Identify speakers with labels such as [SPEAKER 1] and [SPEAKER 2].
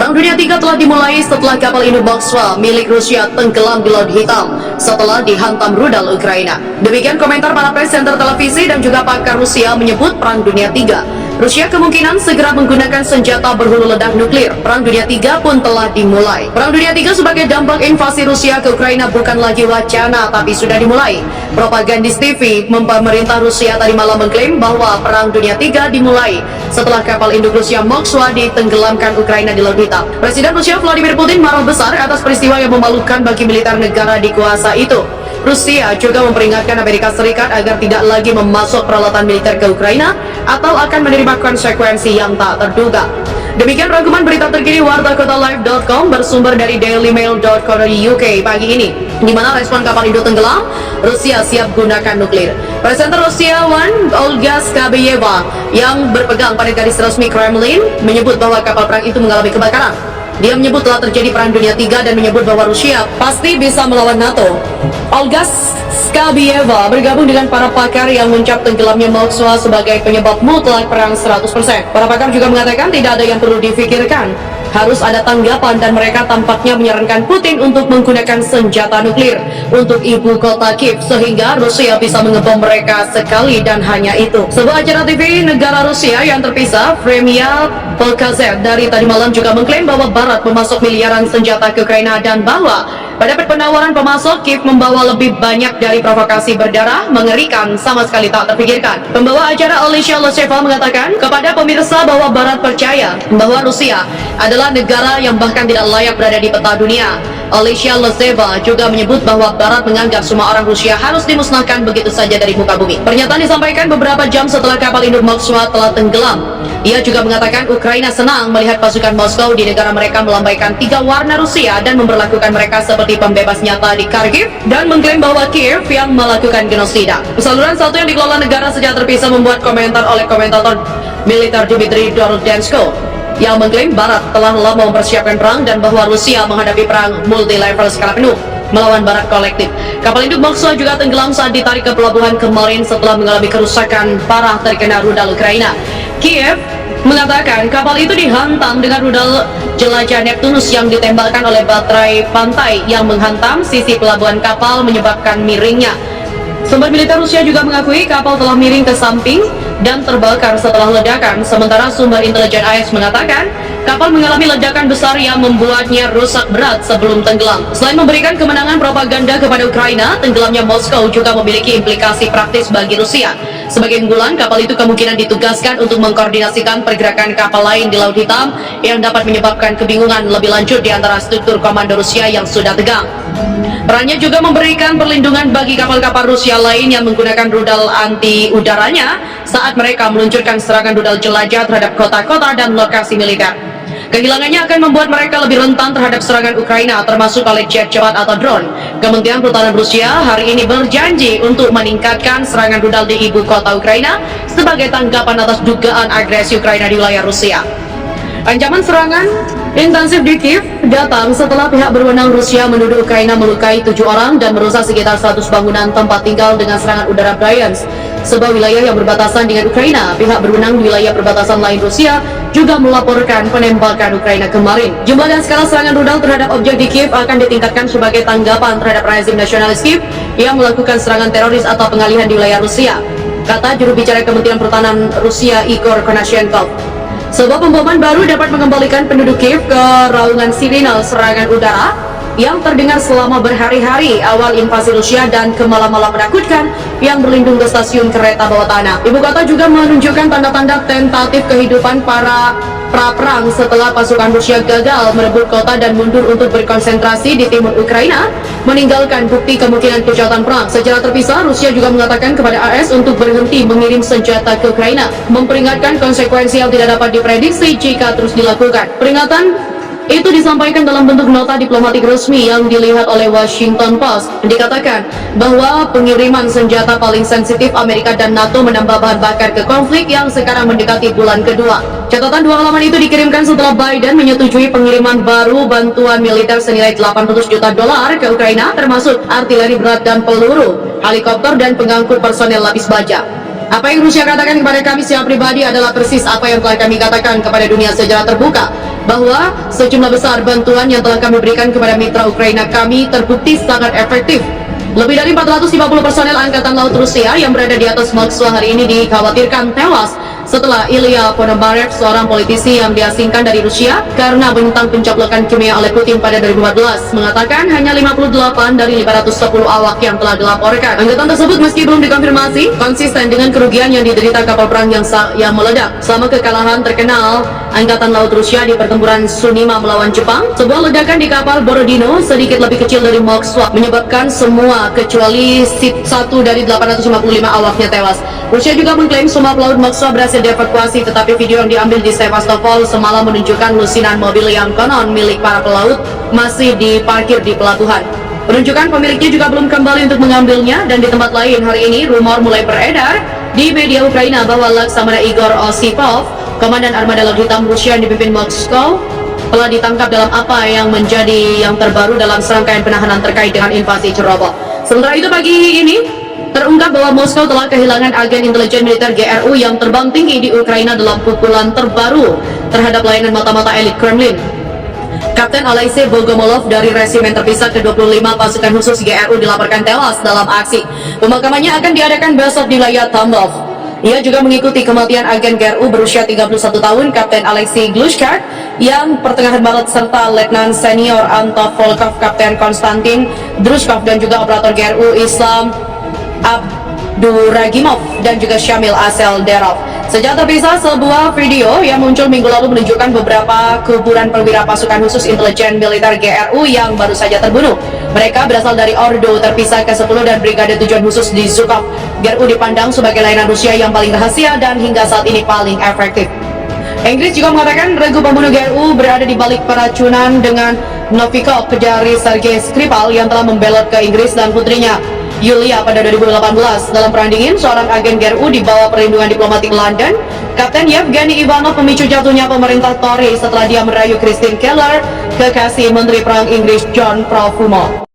[SPEAKER 1] Perang Dunia III telah dimulai setelah kapal induk Moskva milik Rusia tenggelam di Laut Hitam setelah dihantam rudal Ukraina. Demikian komentar para presenter televisi dan juga pakar Rusia menyebut Perang Dunia III. Rusia kemungkinan segera menggunakan senjata berhulu ledak nuklir. Perang Dunia III pun telah dimulai. Perang Dunia III sebagai dampak invasi Rusia ke Ukraina bukan lagi wacana, tapi sudah dimulai. Propagandis TV pemerintah Rusia tadi malam mengklaim bahwa Perang Dunia III dimulai setelah kapal induk Rusia Moskva ditenggelamkan Ukraina di Laut Hitam. Presiden Rusia Vladimir Putin marah besar atas peristiwa yang memalukan bagi militer negara dikuasa itu. Rusia juga memperingatkan Amerika Serikat agar tidak lagi memasok peralatan militer ke Ukraina atau akan menerima konsekuensi yang tak terduga. Demikian rangkuman berita terkini wartakotalive.com bersumber dari dailymail.co.uk pagi ini, di mana respon kapal induk tenggelam, Rusia siap gunakan nuklir. Presenter Rusia One, Olga Skabeyeva, yang berpegang pada garis resmi Kremlin, menyebut bahwa kapal perang itu mengalami kebakaran. Dia menyebut telah terjadi Perang Dunia III dan menyebut bahwa Rusia pasti bisa melawan NATO. Olga Skabeyeva bergabung dengan para pakar yang mencap tenggelamnya Moskva sebagai penyebab mutlak perang 100%. Para pakar juga mengatakan tidak ada yang perlu difikirkan, harus ada tanggapan, dan mereka tampaknya menyarankan Putin untuk menggunakan senjata nuklir untuk ibu kota Kiev sehingga Rusia bisa mengebom mereka sekali dan hanya itu. Sebuah acara TV negara Rusia yang terpisah, Vremya Polkazet, dari tadi malam juga mengklaim bahwa Barat memasok miliaran senjata ke Ukraina dan bahwa pada penawaran pemasok, Kiev membawa lebih banyak dari provokasi berdarah mengerikan sama sekali tak terpikirkan. Pembawa acara Alicia Loseva mengatakan kepada pemirsa bahwa Barat percaya bahwa Rusia adalah negara yang bahkan tidak layak berada di peta dunia. Alicia Loseva juga menyebut bahwa Barat menganggap semua orang Rusia harus dimusnahkan begitu saja dari muka bumi. Pernyataan disampaikan beberapa jam setelah kapal induk Moskwa telah tenggelam. Ia juga mengatakan Ukraina senang melihat pasukan Moskow di negara mereka melambaikan 3 warna Rusia dan memperlakukan mereka seperti pembebas nyata di Kharkiv, dan mengklaim bahwa Kiev yang melakukan genosida. Saluran satu yang dikelola negara secara terpisah membuat komentar oleh komentator militer Dmitry Dorodenko yang mengklaim Barat telah lama mempersiapkan perang dan bahwa Rusia menghadapi perang multi-level skala penuh melawan Barat kolektif. Kapal induk Moskwa juga tenggelam saat ditarik ke pelabuhan kemarin setelah mengalami kerusakan parah terkena rudal Ukraina. Kiev mengatakan kapal itu dihantam dengan rudal jelajah Neptunus yang ditembakkan oleh baterai pantai yang menghantam sisi pelabuhan kapal menyebabkan miringnya. Sumber militer Rusia juga mengakui kapal telah miring ke samping dan terbakar setelah ledakan, sementara sumber intelijen AS mengatakan kapal mengalami ledakan besar yang membuatnya rusak berat sebelum tenggelam. Selain memberikan kemenangan propaganda kepada Ukraina, tenggelamnya Moskow juga memiliki implikasi praktis bagi Rusia. Sebagai unggulan, kapal itu kemungkinan ditugaskan untuk mengkoordinasikan pergerakan kapal lain di Laut Hitam yang dapat menyebabkan kebingungan lebih lanjut di antara struktur komando Rusia yang sudah tegang. Perannya juga memberikan perlindungan bagi kapal-kapal Rusia lain yang menggunakan rudal anti-udaranya saat mereka meluncurkan serangan rudal jelajah terhadap kota-kota dan lokasi militer. Kehilangannya akan membuat mereka lebih rentan terhadap serangan Ukraina, termasuk oleh jet cepat atau drone. Kementerian Pertahanan Rusia hari ini berjanji untuk meningkatkan serangan rudal di ibu kota Ukraina sebagai tanggapan atas dugaan agresi Ukraina di wilayah Rusia. Ancaman serangan intensif di Kiev datang setelah pihak berwenang Rusia menuduh Ukraina melukai 7 orang dan merusak sekitar 100 bangunan tempat tinggal dengan serangan udara Bryansk, sebuah wilayah yang berbatasan dengan Ukraina. Pihak berwenang di wilayah perbatasan lain Rusia juga melaporkan penembakan Ukraina kemarin. Jumlah dan skala serangan rudal terhadap objek di Kiev akan ditingkatkan sebagai tanggapan terhadap rezim nasionalis Kiev yang melakukan serangan teroris atau pengalihan di wilayah Rusia, kata juru bicara Kementerian Pertahanan Rusia Igor Konashenkov. Sebuah pemboman baru dapat mengembalikan penduduk Kiev ke raungan sirine serangan udara yang terdengar selama berhari-hari awal invasi Rusia dan ke malam-malam menakutkan yang berlindung ke stasiun kereta bawah tanah. Ibu kota juga menunjukkan tanda-tanda tentatif kehidupan para pra-perang setelah pasukan Rusia gagal merebut kota dan mundur untuk berkonsentrasi di timur Ukraina, meninggalkan bukti kemungkinan kejahatan perang. Secara terpisah, Rusia juga mengatakan kepada AS untuk berhenti mengirim senjata ke Ukraina, memperingatkan konsekuensi yang tidak dapat diprediksi jika terus dilakukan. Peringatan itu disampaikan dalam bentuk nota diplomatik resmi yang dilihat oleh Washington Post. Dikatakan bahwa pengiriman senjata paling sensitif Amerika dan NATO menambah bahan bakar ke konflik yang sekarang mendekati bulan kedua. Catatan 2 halaman itu dikirimkan setelah Biden menyetujui pengiriman baru bantuan militer senilai $800 juta ke Ukraina, termasuk artileri berat dan peluru, helikopter dan pengangkut personel lapis baja. Apa yang Rusia katakan kepada kami secara pribadi adalah persis apa yang telah kami katakan kepada dunia secara terbuka. bahwa sejumlah besar bantuan yang telah kami berikan kepada mitra Ukraina kami terbukti sangat efektif. Lebih dari 450 personel Angkatan Laut Rusia yang berada di atas Moskwa hari ini dikhawatirkan tewas setelah Ilya Ponomarev, seorang politisi yang diasingkan dari Rusia karena menentang pencoblosan kimia oleh Putin pada 2014, mengatakan hanya 58 dari 510 awak yang telah dilaporkan. Angkatan tersebut meski belum dikonfirmasi, konsisten dengan kerugian yang diderita kapal perang yang meledak. Selama kekalahan terkenal Angkatan Laut Rusia di pertempuran Tsunima melawan Jepang, sebuah ledakan di kapal Borodino sedikit lebih kecil dari Moskwa menyebabkan semua kecuali satu dari 855 awaknya tewas. Rusia juga mengklaim semua pelaut Moskwa berhasil dievakuasi, tetapi video yang diambil di Sevastopol semalam menunjukkan lusinan mobil yang konon milik para pelaut masih diparkir di pelabuhan. Penunjukan pemiliknya juga belum kembali untuk mengambilnya, dan di tempat lain hari ini rumor mulai beredar di media Ukraina bahwa Laksamana Igor Osipov, komandan armada laut hitam Rusia yang dipimpin Moskow, telah ditangkap dalam apa yang menjadi yang terbaru dalam serangkaian penahanan terkait dengan invasi Chernobyl. Sementara itu pagi ini terungkap bahwa Moskow telah kehilangan agen intelijen militer GRU yang terbang tinggi di Ukraina dalam pukulan terbaru terhadap layanan mata-mata elit Kremlin. Kapten Alexei Bogomolov dari resimen terpisah ke-25 pasukan khusus GRU dilaporkan tewas dalam aksi. Pemakamannya akan diadakan besok di wilayah Tambov. Ia juga mengikuti kematian agen GRU berusia 31 tahun, Kapten Alexei Glushkart, yang pertengahan Maret, serta Letnan Senior Antov Volkov, Kapten Konstantin Drushkov, dan juga operator GRU Islam Abduragimov dan juga Syamil Aselderov. Sejak terpisah, sebuah video yang muncul minggu lalu menunjukkan beberapa kuburan perwira pasukan khusus intelijen militer GRU yang baru saja terbunuh. Mereka berasal dari Ordo terpisah ke-10 dan Brigade Tujuan Khusus di Zhukov. GRU dipandang sebagai layanan Rusia yang paling rahasia dan hingga saat ini paling efektif. Inggris juga mengatakan regu pembunuh GRU berada di balik peracunan dengan Novikov, kejari Sergei Skripal yang telah membelot ke Inggris dan putrinya Yulia pada 2018. Dalam perang dingin, seorang agen GRU di bawah perlindungan diplomatik London, Kapten Yevgeny Ivanov, memicu jatuhnya pemerintah Tory setelah dia merayu Christine Keller, kekasih Menteri Perang Inggris John Profumo.